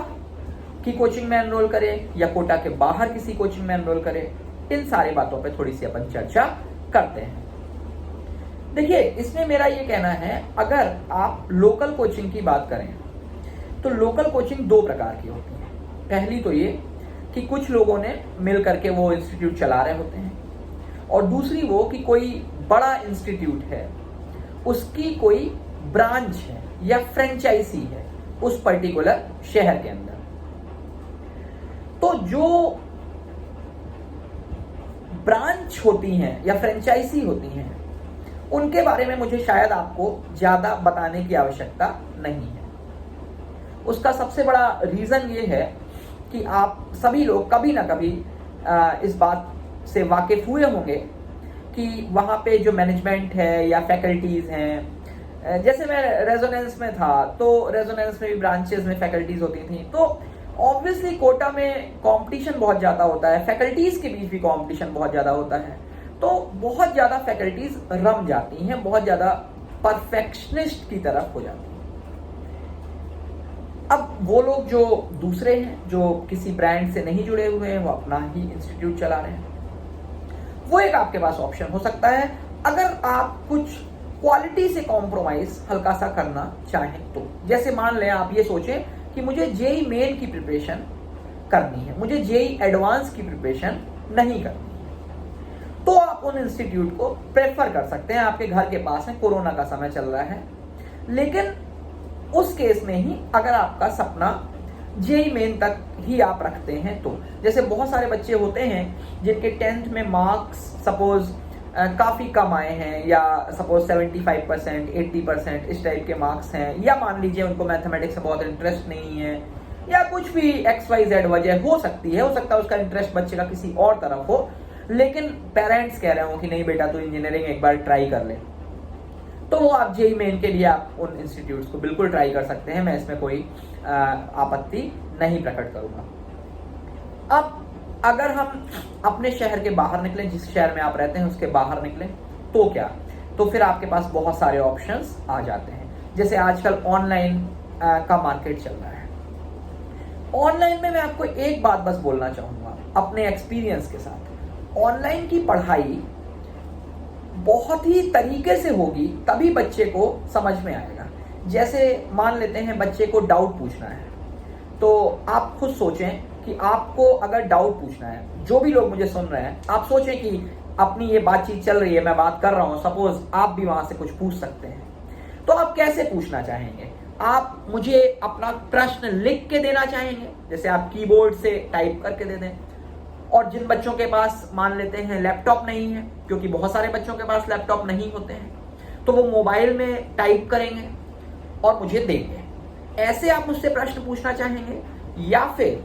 की कोचिंग में एनरोल करें या कोटा के बाहर किसी कोचिंग में एनरोल करें। इन सारी बातों पे थोड़ी सी अपन चर्चा करते हैं। देखिए, इसमें मेरा ये कहना है, अगर आप लोकल कोचिंग की बात करें तो लोकल कोचिंग 2 प्रकार की होती है। पहली तो ये कि कुछ लोगों ने मिल करके वो इंस्टीट्यूट चला रहे होते हैं, और दूसरी वो कि कोई बड़ा इंस्टीट्यूट है, उसकी कोई ब्रांच है या फ्रेंचाइजी है उस पर्टिकुलर शहर के अंदर। तो जो ब्रांच होती हैं या फ्रेंचाइजी होती हैं, उनके बारे में मुझे शायद आपको ज्यादा बताने की आवश्यकता नहीं है। उसका सबसे बड़ा रीजन ये है कि आप सभी लोग कभी ना कभी इस बात से वाकिफ हुए होंगे कि वहाँ पे जो मैनेजमेंट है या फैकल्टीज हैं, जैसे मैं रेजोनेंस में था तो रेजोनेंस में भी ब्रांचेस में फैकल्टीज होती थी, तो ऑब्वियसली कोटा में कंपटीशन बहुत ज़्यादा होता है, फैकल्टीज के बीच भी कंपटीशन बहुत ज़्यादा होता है, तो बहुत ज़्यादा फैकल्टीज रम जाती हैं, बहुत ज़्यादा परफेक्शनिस्ट की तरफ हो जाती हैं। अब वो लोग जो दूसरे हैं, जो किसी ब्रांड से नहीं जुड़े हुए हैं, वो अपना ही इंस्टीट्यूट चला रहे हैं, वो एक आपके पास ऑप्शन हो सकता है अगर आप कुछ क्वालिटी से कॉम्प्रोमाइज हल्का सा करना चाहें तो। जैसे मान लें आप ये सोचें कि मुझे जेई मेन की प्रिपरेशन करनी है, मुझे जेई एडवांस की प्रिपरेशन नहीं करनी है, तो आप उन इंस्टीट्यूट को प्रेफर कर सकते हैं। आपके घर के पास है, कोरोना का समय चल रहा है। लेकिन उस केस में ही अगर आपका सपना जेई मेन तक ही आप रखते हैं तो, जैसे बहुत सारे बच्चे होते हैं जिनके 10th में मार्क्स सपोज काफ़ी कम आए हैं, या सपोज 75%, 80% इस टाइप के मार्क्स हैं, या मान लीजिए उनको मैथमेटिक्स में बहुत इंटरेस्ट नहीं है, या कुछ भी XYZ वजह हो सकती है, हो सकता है उसका इंटरेस्ट बच्चे का किसी और तरफ हो, लेकिन पेरेंट्स कह रहे हो कि नहीं बेटा तू इंजीनियरिंग एक बार ट्राई कर ले, तो वो आप जेईई मेन के लिए आप उन इंस्टीट्यूट्स को बिल्कुल ट्राई कर सकते हैं, मैं इसमें कोई आपत्ति नहीं प्रकट करूंगा। अब अगर हम अपने शहर के बाहर निकलें, जिस शहर में आप रहते हैं उसके बाहर निकलें, तो क्या, तो फिर आपके पास बहुत सारे ऑप्शंस आ जाते हैं। जैसे आजकल ऑनलाइन का मार्केट चल रहा है। ऑनलाइन में मैं आपको एक बात बस बोलना चाहूंगा अपने एक्सपीरियंस के साथ, ऑनलाइन की पढ़ाई बहुत ही तरीके से होगी तभी बच्चे को समझ में आएगा। जैसे मान लेते हैं बच्चे को डाउट पूछना है, तो आप खुद सोचें कि आपको अगर डाउट पूछना है, जो भी लोग मुझे सुन रहे हैं, आप सोचें कि अपनी ये बातचीत चल रही है, मैं बात कर रहा हूं, सपोज आप भी वहां से कुछ पूछ सकते हैं, तो आप कैसे पूछना चाहेंगे? आप मुझे अपना प्रश्न लिख के देना चाहेंगे, जैसे आप कीबोर्ड से टाइप करके दे दें। और जिन बच्चों के पास मान लेते हैं लैपटॉप नहीं है, क्योंकि बहुत सारे बच्चों के पास लैपटॉप नहीं होते हैं, तो वो मोबाइल में टाइप करेंगे और मुझे देंगे। ऐसे आप मुझसे प्रश्न पूछना चाहेंगे, या फिर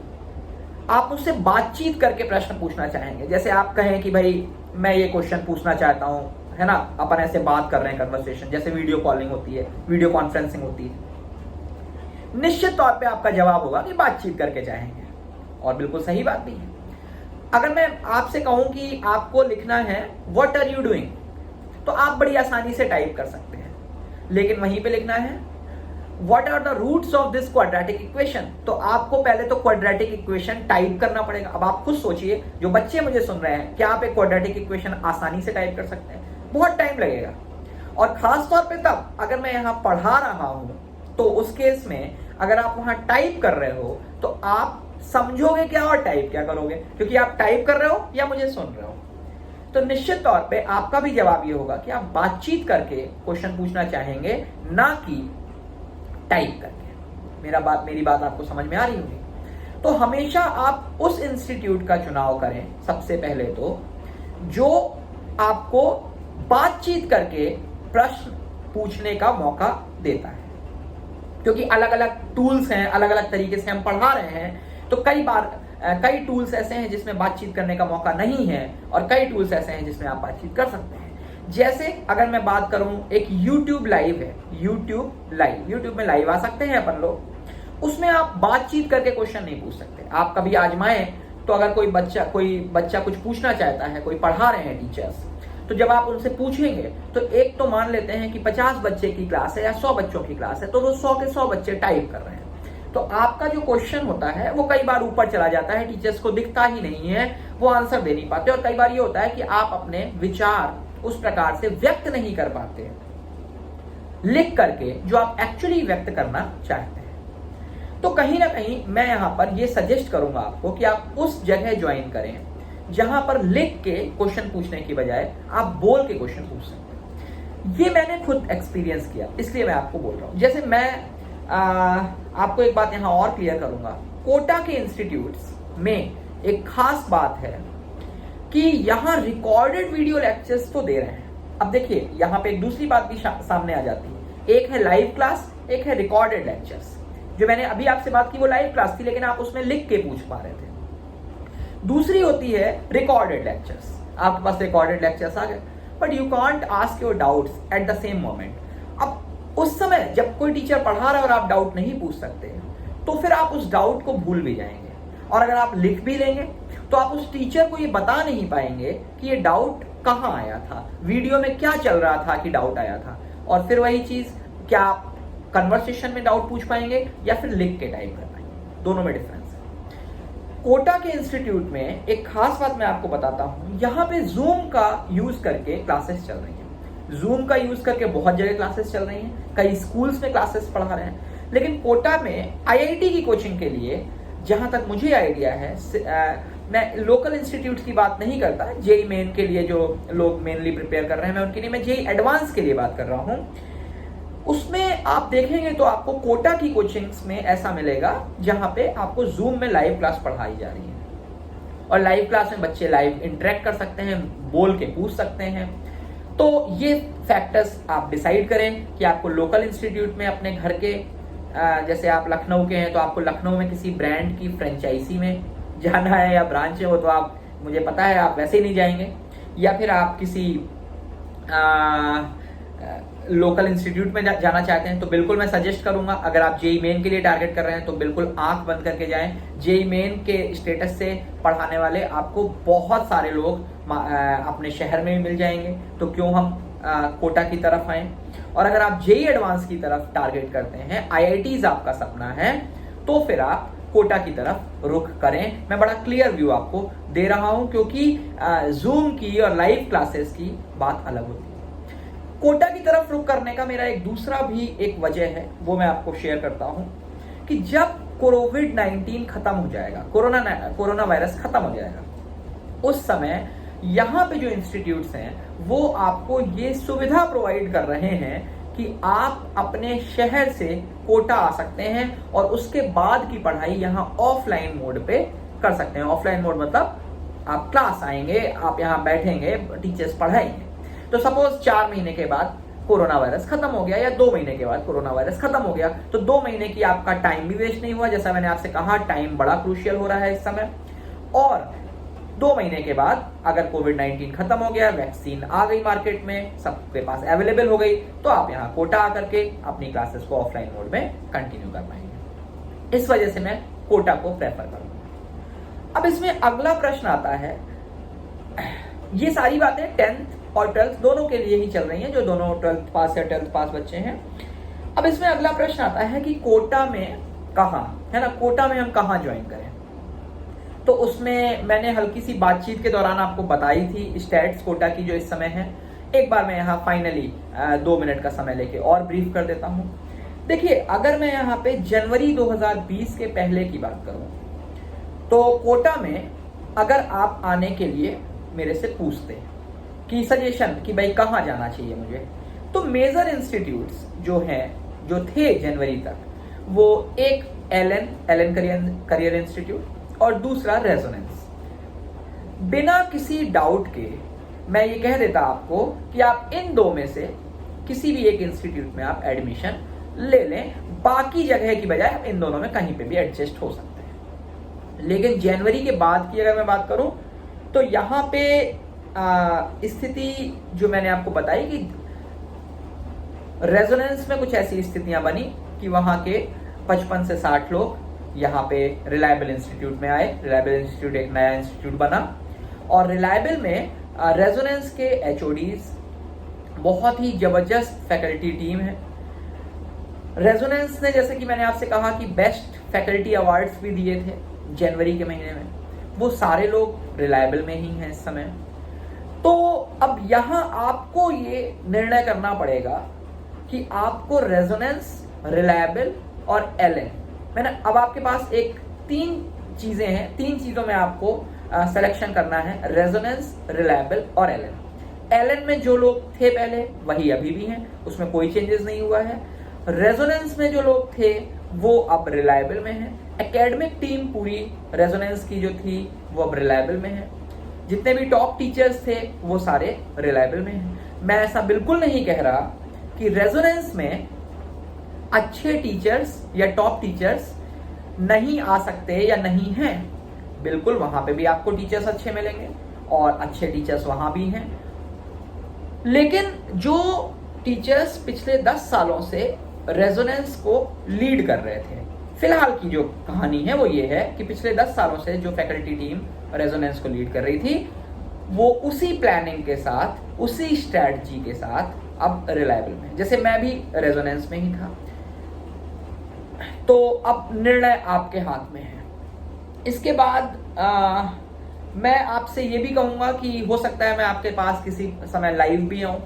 आप मुझसे बातचीत करके प्रश्न पूछना चाहेंगे? जैसे आप कहें कि भाई मैं ये क्वेश्चन पूछना चाहता हूं, है ना, अपन ऐसे बात कर रहे हैं, कन्वर्सेशन, जैसे वीडियो कॉलिंग होती है, वीडियो कॉन्फ्रेंसिंग होती है। निश्चित तौर पे आपका जवाब होगा कि बातचीत करके चाहेंगे, और बिल्कुल सही बात भी है। अगर मैं आपसे कहूं कि आपको लिखना है व्हाट आर यू डूइंग, तो आप बड़ी आसानी से टाइप कर सकते हैं, लेकिन वहीं पे लिखना है what are the roots of this quadratic equation, तो आपको पहले तो क्वाड्रेटिक इक्वेशन टाइप करना पड़ेगा। अब आप खुद सोचिए, जो बच्चे मुझे सुन रहे हैं, क्या आप एक क्वाड्रेटिक इक्वेशन आसानी से टाइप कर सकते हैं? बहुत टाइम लगेगा। और खास तौर पे तब अगर मैं यहाँ पढ़ा रहा हूं, तो उस केस में अगर आप वहां टाइप कर रहे हो तो आप समझोगे क्या और टाइप क्या करोगे, क्योंकि आप टाइप कर रहे हो या मुझे सुन रहे हो। तो निश्चित तौर पे आपका भी जवाब ये होगा कि आप बातचीत करके क्वेश्चन पूछना चाहेंगे, ना कि टाइप करके। मेरी बात आपको समझ में आ रही होगी। तो हमेशा आप उस इंस्टीट्यूट का चुनाव करें सबसे पहले तो, जो आपको बातचीत करके प्रश्न पूछने का मौका देता है, क्योंकि अलग अलग टूल्स हैं, अलग अलग तरीके से हम पढ़ा रहे हैं। तो कई बार कई टूल्स ऐसे हैं जिसमें बातचीत करने का मौका नहीं है, और कई टूल्स ऐसे हैं जिसमें आप बातचीत कर सकते हैं। जैसे अगर मैं बात करूं, एक YouTube लाइव है, YouTube में लाइव आ सकते हैं अपन लोग, उसमें आप बातचीत करके क्वेश्चन नहीं पूछ सकते। आप कभी आजमाएं तो, अगर कोई बच्चा कुछ पूछना चाहता है, कोई पढ़ा रहे हैं टीचर्स, तो जब आप उनसे पूछेंगे तो एक तो मान लेते हैं कि 50 बच्चे की क्लास है या 100 बच्चों की क्लास है, तो वो 100 के 100 बच्चे टाइप कर रहे हैं, तो आपका जो क्वेश्चन होता है वो कई बार ऊपर चला जाता है, टीचर्स को दिखता ही नहीं है, वो आंसर दे नहीं पाते। और कई बार ये होता है कि आप अपने विचार उस प्रकार से व्यक्त नहीं कर पाते लिख करके, जो आप एक्चुअली व्यक्त करना चाहते हैं। तो कहीं ना कहीं मैं यहां पर ये सजेस्ट करूंगा आपको कि आप उस जगह ज्वाइन करें जहां पर लिख के क्वेश्चन पूछने की बजाय आप बोल के क्वेश्चन पूछ सकते हैं। ये मैंने खुद एक्सपीरियंस किया, इसलिए मैं आपको बोल रहा हूं। जैसे मैं आपको एक बात यहां और क्लियर करूंगा, कोटा के इंस्टीट्यूट्स में एक खास बात है कि यहां रिकॉर्डेड वीडियो लेक्चर्स तो दे रहे हैं। अब देखिए, यहां पे एक दूसरी बात भी सामने आ जाती है, एक है लाइव क्लास, एक है रिकॉर्डेड लेक्चर्स। जो मैंने अभी आपसे बात की वो लाइव क्लास थी, लेकिन आप उसमें लिख के पूछ पा रहे थे। दूसरी होती है रिकॉर्डेड लेक्चर्स, आपके पास रिकॉर्डेड लेक्चर्स आ गए, but you can't ask your doubts at the same moment. अब उस समय जब कोई टीचर पढ़ा रहा है और आप डाउट नहीं पूछ सकते, तो फिर आप उस डाउट को भूल भी जाएंगे, और अगर आप लिख भी लेंगे तो आप उस टीचर को ये बता नहीं पाएंगे कि ये डाउट कहाँ आया था, वीडियो में क्या चल रहा था कि डाउट आया था। और फिर वही चीज, क्या आप कन्वर्सेशन में डाउट पूछ पाएंगे या फिर लिख के टाइप कर पाएंगे, दोनों में डिफरेंस है। कोटा के इंस्टीट्यूट में एक खास बात मैं आपको बताता हूं, यहाँ पे जूम का यूज करके क्लासेस चल रही है। जूम का यूज करके बहुत जगह क्लासेस चल रही हैं, कई स्कूल्स में क्लासेस पढ़ा रहे हैं। लेकिन कोटा में आईआईटी की कोचिंग के लिए, जहां तक मुझे आइडिया है, मैं लोकल इंस्टीट्यूट की बात नहीं करता, जेईई मेन के लिए जो लोग मेनली प्रिपेयर कर रहे हैं, मैं उनके लिए, मैं जेईई एडवांस के लिए बात कर रहा हूं। उसमें आप देखेंगे तो आपको कोटा की कोचिंग्स में ऐसा मिलेगा जहां पे आपको जूम में लाइव क्लास पढ़ाई जा रही है, और लाइव क्लास में बच्चे लाइव इंटरेक्ट कर सकते हैं, बोल के पूछ सकते हैं। तो ये फैक्टर्स आप डिसाइड करें कि आपको लोकल इंस्टीट्यूट में अपने घर के, जैसे आप लखनऊ के हैं तो आपको लखनऊ में किसी ब्रांड की फ्रेंचाइजी में जाना है या ब्रांच है, वो तो आप, मुझे पता है आप वैसे ही नहीं जाएंगे, या फिर आप किसी लोकल इंस्टीट्यूट में जाना चाहते हैं तो बिल्कुल मैं सजेस्ट करूंगा। अगर आप जेई मेन के लिए टारगेट कर रहे हैं तो बिल्कुल आंख बंद करके जाएं। जेई मेन के स्टेटस से पढ़ाने वाले आपको बहुत सारे लोग अपने शहर में भी मिल जाएंगे, तो क्यों हम कोटा की तरफ आए। और अगर आप जेई एडवांस की तरफ टारगेट करते हैं, आईआईटीज आपका सपना है, तो फिर आप कोटा की तरफ रुख करें। मैं बड़ा क्लियर व्यू आपको दे रहा हूं क्योंकि जूम की और लाइव क्लासेस की बात अलग होती है। कोटा की तरफ रुख करने का मेरा एक दूसरा भी एक वजह है, वो मैं आपको शेयर करता हूं कि जब कोविड-19 खत्म हो जाएगा, कोरोना वायरस खत्म हो जाएगा, उस समय यहाँ पे जो इंस्टीट्यूट्स हैं वो आपको ये सुविधा प्रोवाइड कर रहे हैं कि आप अपने शहर से कोटा आ सकते हैं और उसके बाद की पढ़ाई यहाँ ऑफलाइन मोड पे कर सकते हैं। ऑफलाइन मोड मतलब आप क्लास आएंगे, आप यहाँ बैठेंगे, टीचर्स पढ़ाएंगे। तो सपोज 4 महीने के बाद कोरोना वायरस खत्म हो गया या 2 महीने के बाद कोरोना वायरस खत्म हो गया, तो 2 महीने की आपका टाइम भी वेस्ट नहीं हुआ। जैसा मैंने आपसे कहा, टाइम बड़ा क्रूशियल हो रहा है इस समय। और 2 महीने के बाद अगर कोविड-19 खत्म हो गया, वैक्सीन आ गई मार्केट में, सबके पास अवेलेबल हो गई, तो आप यहाँ कोटा आकर के अपनी क्लासेस को ऑफलाइन मोड में कंटिन्यू कर पाएंगे। इस वजह से मैं कोटा को प्रेफर करूंगा। अब इसमें अगला प्रश्न आता है, ये सारी बातें 10th और 12th दोनों के लिए ही चल रही हैं, जो दोनों 12th पास या 10th पास बच्चे हैं। अब इसमें अगला प्रश्न आता है कि कोटा में कहाँ, है ना, कोटा में हम कहाँ ज्वाइन करें। तो उसमें मैंने हल्की सी बातचीत के दौरान आपको बताई थी स्टैट्स कोटा की जो इस समय है। एक बार मैं यहाँ फाइनली 2 मिनट का समय लेके और ब्रीफ कर देता हूँ। देखिए, अगर मैं यहाँ पे जनवरी 2020 के पहले की बात करूँ तो कोटा में अगर आप आने के लिए मेरे से पूछते कि सजेशन कि भाई कहाँ जाना चाहिए मुझे, तो मेजर इंस्टीट्यूट्स जो थे जनवरी तक, वो एक एलन करियर इंस्टीट्यूट और दूसरा रेजोनेंस। बिना किसी डाउट के मैं ये कह देता आपको कि आप इन दो में से किसी भी एक इंस्टीट्यूट में आप एडमिशन ले लें, बाकी जगह की बजाय आप इन दोनों में कहीं पे भी एडजस्ट हो सकते हैं। लेकिन जनवरी के बाद की अगर मैं बात करूं तो यहाँ पे स्थिति जो मैंने आपको बताई कि रेजोनेंस में कुछ ऐसी स्थितियां बनी कि वहां के 55 से 60 लोग यहाँ पे रिलायबल इंस्टीट्यूट में आए। रिलायबल इंस्टीट्यूट एक नया इंस्टीट्यूट बना और रिलायबल में रेजोनेंस के एचओडीज बहुत ही जबरदस्त फैकल्टी टीम है। रेजोनेंस ने, जैसे कि मैंने आपसे कहा कि बेस्ट फैकल्टी अवार्ड्स भी दिए थे जनवरी के महीने में, वो सारे लोग रिलायबल में ही हैं इस समय। तो अब यहाँ आपको ये निर्णय करना पड़ेगा कि आपको रेजोनेंस, रिलायबल और एलन, मैंने अब आपके पास एक 3 चीजें हैं, 3 चीजों में आपको सिलेक्शन करना है, रेजोनेंस, रिलायबल और एलन। एलन में जो लोग थे पहले वही अभी भी हैं, उसमें कोई चेंजेस नहीं हुआ है। रेजोनेंस में जो लोग थे वो अब रिलायबल में है। एकेडमिक टीम पूरी रेजोनेंस की जो थी वो अब रिलायबल में है। जितने भी टॉप टीचर्स थे वो सारे रिलायबल में हैं। मैं ऐसा बिल्कुल नहीं कह रहा कि रेजोनेंस में अच्छे टीचर्स या टॉप टीचर्स नहीं आ सकते या नहीं हैं। बिल्कुल वहां पे भी आपको टीचर्स अच्छे मिलेंगे और अच्छे टीचर्स वहां भी हैं। लेकिन जो टीचर्स पिछले 10 सालों से रेजोनेंस को लीड कर रहे थे, फिलहाल की जो कहानी है वो ये है कि पिछले 10 सालों से जो फैकल्टी टीम रेजोनेंस को लीड कर रही थी वो उसी प्लानिंग के साथ, उसी स्ट्रैटेजी के साथ अब रिलायबल में, जैसे मैं भी रेजोनेंस में ही था। तो अब निर्णय आपके हाथ में है। इसके बाद मैं आपसे ये भी कहूंगा कि हो सकता है मैं आपके पास किसी समय लाइव भी आऊं,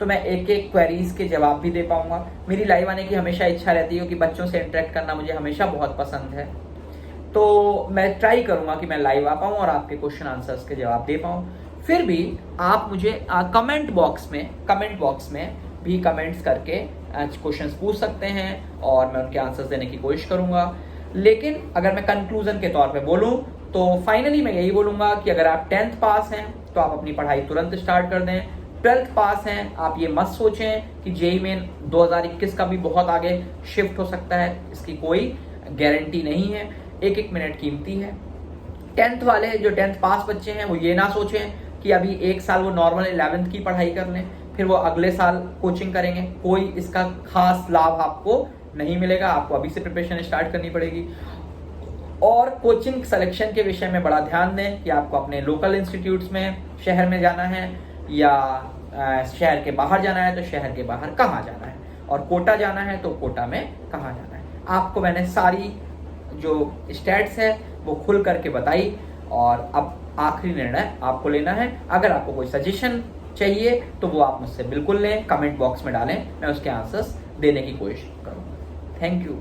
तो मैं एक एक क्वेरीज के जवाब भी दे पाऊंगा। मेरी लाइव आने की हमेशा इच्छा रहती है कि बच्चों से इंटरेक्ट करना मुझे हमेशा बहुत पसंद है। तो मैं ट्राई करूंगा कि मैं लाइव आ पाऊं और आपके क्वेश्चन आंसर्स के जवाब दे पाऊं। फिर भी आप मुझे कमेंट बॉक्स में भी कमेंट्स करके क्वेश्चंस पूछ सकते हैं और मैं उनके आंसर्स देने की कोशिश करूंगा। लेकिन अगर मैं कंक्लूजन के तौर पे बोलूं तो फाइनली मैं यही बोलूंगा कि अगर आप 10th पास हैं तो आप अपनी पढ़ाई तुरंत स्टार्ट कर दें। 12th पास हैं, आप ये मत सोचें कि जेईई मेन 2021 का भी बहुत आगे शिफ्ट हो सकता है, इसकी कोई गारंटी नहीं है। एक एक मिनट कीमती है। 10th वाले जो 10th पास बच्चे हैं वो ये ना सोचें कि अभी 1 साल वो नॉर्मल 11th की पढ़ाई कर लें, फिर वो अगले साल कोचिंग करेंगे, कोई इसका खास लाभ आपको नहीं मिलेगा, आपको अभी से प्रिपरेशन स्टार्ट करनी पड़ेगी। और कोचिंग सिलेक्शन के विषय में बड़ा ध्यान दें कि आपको अपने लोकल इंस्टीट्यूट्स में शहर में जाना है या शहर के बाहर जाना है तो शहर के बाहर कहाँ जाना है, और कोटा जाना है तो कोटा में कहाँ जाना है। आपको मैंने सारी जो स्टैट्स है वो खुल करके बताई, और अब आखिरी निर्णय आपको लेना है। अगर आपको कोई सजेशन चाहिए तो वो आप मुझसे बिल्कुल लें, कमेंट बॉक्स में डालें, मैं उसके आंसर्स देने की कोशिश करूँगा। Thank you.